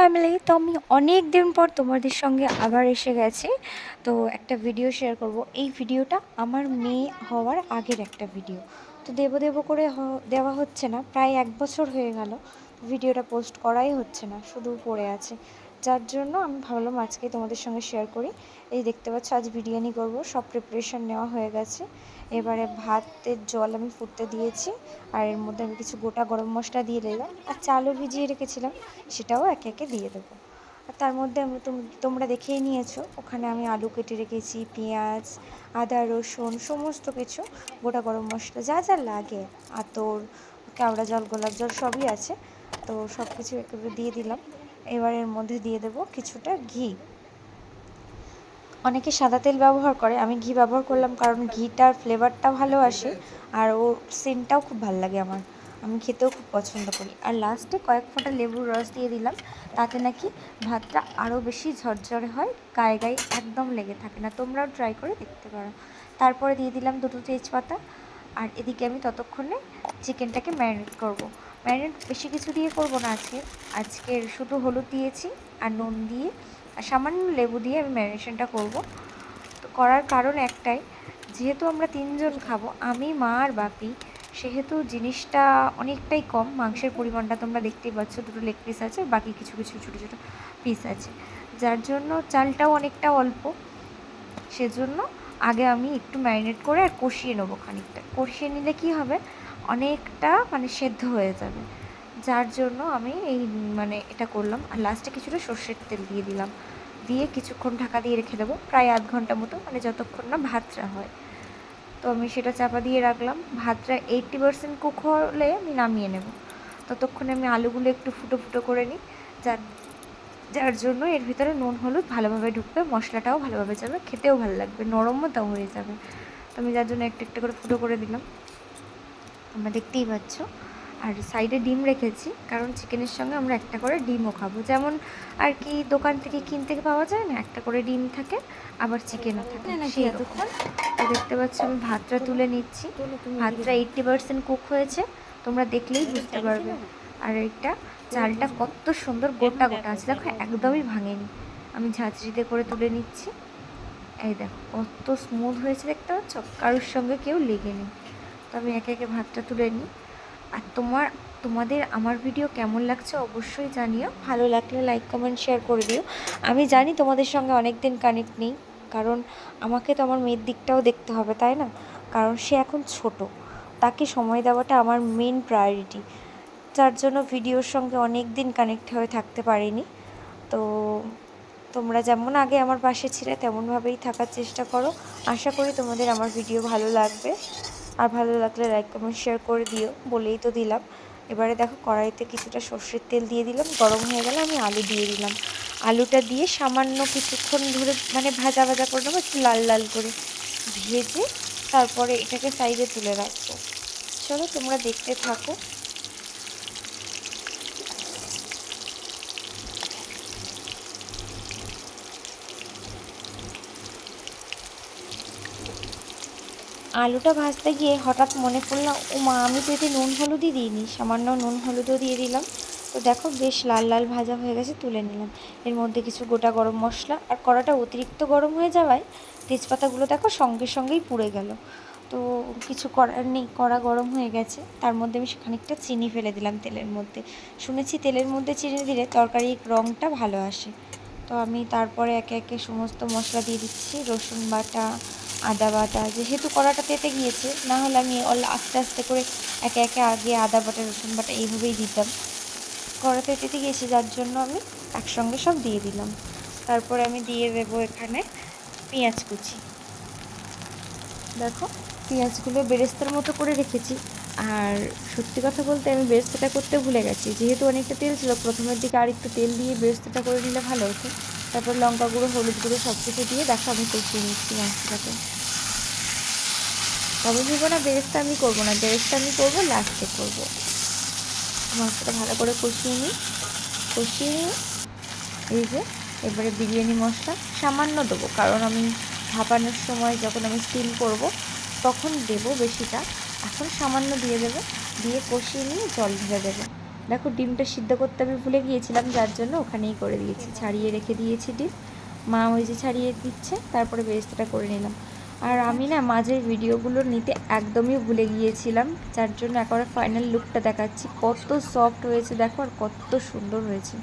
Family, তো আমি অনেক দিন পর তোমাদের সঙ্গে আবার এসে গেছি। তো একটা ভিডিও শেয়ার করব। এই ভিডিওটা আমার মেয়ে হওয়ার আগের একটা ভিডিও। তো দেবো দেবো করে দেওয়া হচ্ছে না, প্রায় 1 বছর হয়ে গেল। ভিডিওটা পোস্ট করাই হচ্ছে না, শুধু পড়ে আছে। যার জন্য আমি ভাবলাম আজকে তোমাদের সঙ্গে শেয়ার করি। এই দেখতে পাচ্ছ, আজ বিরিয়ানি করব, সব প্রিপারেশন নেওয়া হয়ে গেছে। এবারে ভাতের জল আমি ফুটতে দিয়েছি, আর এর মধ্যে আমি কিছু গোটা গরম মশলা দিয়ে দিলাম, আর চালও ভিজিয়ে রেখেছিলাম, সেটাও একে একে দিয়ে দেবো। আর তার মধ্যে তোমরা দেখেই নিয়েছো, ওখানে আমি আলু কেটে রেখেছি, পেঁয়াজ, আদা, রসুন, সমস্ত কিছু, গোটা গরম মশলা যা যা লাগে, আতর, কেওড়া জল, গোলাপ জল সবই আছে। তো সব কিছু একেবারে দিয়ে দিলাম। এবার এর মধ্যে দিয়ে দেবো কিছুটা ঘি। অনেকে সাদা তেল ব্যবহার করে, আমি ঘি ব্যবহার করলাম, কারণ ঘিটার ফ্লেভারটা ভালো আসে, আর ওর সেন্টটাও খুব ভালো লাগে আমার, আমি খেতেও খুব পছন্দ করি। আর লাস্টে কয়েক ফোঁটা লেবুর রস দিয়ে দিলাম, তাতে নাকি ভাতটা আরও বেশি ঝরঝরে হয়, গায়ে গায়ে একদম লেগে থাকে না। তোমরাও ট্রাই করে দেখতে পারো। তারপরে দিয়ে দিলাম দুটো তেজপাতা। আর এদিকে আমি ততক্ষণে চিকেনটাকে ম্যারিনেট করব। ম্যারিনেট বেশি কিছু দিয়ে করব না আজকে শুধু হলুদ দিয়েছি আর নুন দিয়ে আর সামান্য লেবু দিয়ে আমি ম্যারিনেশনটা করব। তো করার কারণ একটাই, যেহেতু আমরা 3জন খাবো, আমি, মা আর বাপি, সেহেতু জিনিসটা অনেকটাই কম। মাংসের পরিমাণটা তোমরা দেখতেই পাচ্ছ, দুটো লেগ পিস আছে, বাকি কিছু কিছু ছোটো ছোটো পিস আছে, যার জন্য চালটাও অনেকটা অল্প। সেজন্য আগে আমি একটু ম্যারিনেট করে আর কষিয়ে নেবো, খানিকটা কষিয়ে নিলে কি হবে, অনেকটা সেদ্ধ হয়ে যাবে। যার জন্য আমি এটা করলাম। আর লাস্টে কিছুটা সর্ষের তেল দিয়ে দিলাম, দিয়ে কিছুক্ষণ ঢাকা দিয়ে রেখে দেবো, প্রায় আধ ঘন্টা মতো, যতক্ষণ না ভাতটা হয়। তো আমি সেটা চাপা দিয়ে রাখলাম। ভাতটা 80% কুক হলে আমি নামিয়ে নেব। ততক্ষণে আমি আলুগুলো একটু ফুটো ফুটো করে নিই, যার যার জন্য এর ভিতরে নুন হলুদ ভালোভাবে ঢুকবে, মশলাটাও ভালোভাবে যাবে, খেতেও ভালো লাগবে, নরমও তাও হয়ে যাবে। তো আমি যার জন্য একটু একটু করে ফুটো করে দিলাম, তোমরা দেখতেই পাচ্ছ। আর সাইডে ডিম রেখেছি, কারণ চিকেনের সঙ্গে আমরা একটা করে ডিমও খাবো, যেমন আর কি দোকান থেকে কিনতে পাওয়া যায় না, একটা করে ডিম থাকে, আবার চিকেনও থাকে সেই রকম। তো দেখতে পাচ্ছ আমি ভাতটা তুলে নিচ্ছি। ভাতটা 80% কুক হয়েছে, তোমরা দেখলেই বুঝতে পারবে। আর এটা চালটা কত সুন্দর গোটা গোটা আছে, দেখো একদমই ভাঙেনি। আমি ঝাঁঝরিতে করে তুলে নিচ্ছি। এই দেখো কত স্মুথ হয়েছে, দেখতে পাচ্ছ, কারোর সঙ্গে কেউ লেগে নেই। তো আমি একে একে ভাতটা তুলে নিই। আর তোমাদের আমার ভিডিও কেমন লাগছে অবশ্যই জানিও, ভালো লাগলে লাইক কমেন্ট শেয়ার করে দিও। আমি জানি তোমাদের সঙ্গে অনেক দিন কানেক্ট নেই, কারণ আমাকে তো আমার মেয়ের দিকটাও দেখতে হবে, তাই না? কারণ সে এখন ছোট, তাকে সময় দেওয়াটা আমার মেন প্রায়োরিটি। যার জন্য ভিডিওর সঙ্গে অনেক দিন কানেক্ট হয়ে থাকতে পারিনি। তো তোমরা যেমন আগে আমার পাশে ছিলে, তেমনভাবেই থাকার চেষ্টা করো। আশা করি তোমাদের আমার ভিডিও ভালো লাগবে। আর ভালো লাগলে লাইক কমেন্ট শেয়ার করে দিও, বলেই তো দিলাম। এবারে দেখো কড়াইতে কিছুটা সর্ষের তেল দিয়ে দিলাম, গরম হয়ে গেলে আমি আলু দিয়ে দিলাম। আলুটা দিয়ে সামান্য কিছুক্ষণ ধরে ভাজা ভাজা করে নেবো, একটু লাল লাল করে ভেজে তারপরে এটাকে সাইডে তুলে রাখবো। চলো তোমরা দেখতে থাকো। আলুটা ভাজতে গিয়ে হঠাৎ মনে পড়লো, ও মা, আমি তো এতে নুন হলুদই দিইনি, সামান্য নুন হলুদও দিয়ে দিলাম। তো দেখো বেশ লাল লাল ভাজা হয়ে গেছে, তুলে নিলাম। এর মধ্যে কিছু গোটা গরম মশলা, আর কড়াটা অতিরিক্ত গরম হয়ে যাওয়ায় তেজপাতাগুলো দেখো সঙ্গে সঙ্গেই পুড়ে গেল। তো কিছু করার নেই, কড়া গরম হয়ে গেছে, তার মধ্যে আমি খানিকটা চিনি ফেলে দিলাম তেলের মধ্যে। শুনেছি তেলের মধ্যে চিনি দিলে তরকারির রঙটা ভালো আসে। তো আমি তারপরে একে একে সমস্ত মশলা দিয়ে দিচ্ছি, রসুন বাটা, আদা বাটা, যেহেতু কড়াটা তেতে গিয়েছে, না হলে আমি আস্তে আস্তে করে একে একে আগে আদা বাটা, রসুন বাটা এইভাবেই দিতাম। কড়াতে তেতে গিয়েছে, যার জন্য আমি একসঙ্গে সব দিয়ে দিলাম। তারপরে আমি দিয়ে দেবো এখানে পেঁয়াজ কুচি। দেখো পেঁয়াজগুলো বেরেস্তার মতো করে রেখেছি। আর সত্যি কথা বলতে আমি বেরেস্তাটা করতে ভুলে গেছি, যেহেতু অনেকটা তেল ছিল, প্রথমের দিকে আর একটু তেল দিয়ে বেরেস্তাটা করে নিলে ভালো হতো। তারপর লঙ্কা গুঁড়ো, হলুদ গুঁড়ো সব কিছু দিয়ে দেখো আমি কষিয়ে নিচ্ছি মাংসটাকে। তবে ভেবো না বেরেস্তা আমি করবো না, বেরেস্তা আমি করবো লাস্টে করবো। মাংসটা ভালো করে কষিয়ে নিই। এই যে এবারে বিরিয়ানি মশলা সামান্য দেবো, কারণ আমি ভাপানোর সময় যখন আমি স্টিম করব তখন দেবো বেশিটা, এখন সামান্য দিয়ে দেবো। দিয়ে কষিয়ে নিয়ে জল ঢেলে দেবো। দেখো ডিমটা সিদ্ধ করতে আমি ভুলে গিয়েছিলাম, যার জন্য ওখানেই করে দিয়েছি, ছাড়িয়ে রেখে দিয়েছি ডিম। মা ওই যে ছাড়িয়ে দিচ্ছে, তারপরে বেরেস্তাটা করে নিলাম। আর আমি না মাঝের ভিডিওগুলো নিতে একদমই ভুলে গিয়েছিলাম, যার জন্য একেবারে ফাইনাল লুকটা দেখাচ্ছি। কত সফট হয়েছে দেখো, আর কত সুন্দর হয়েছে।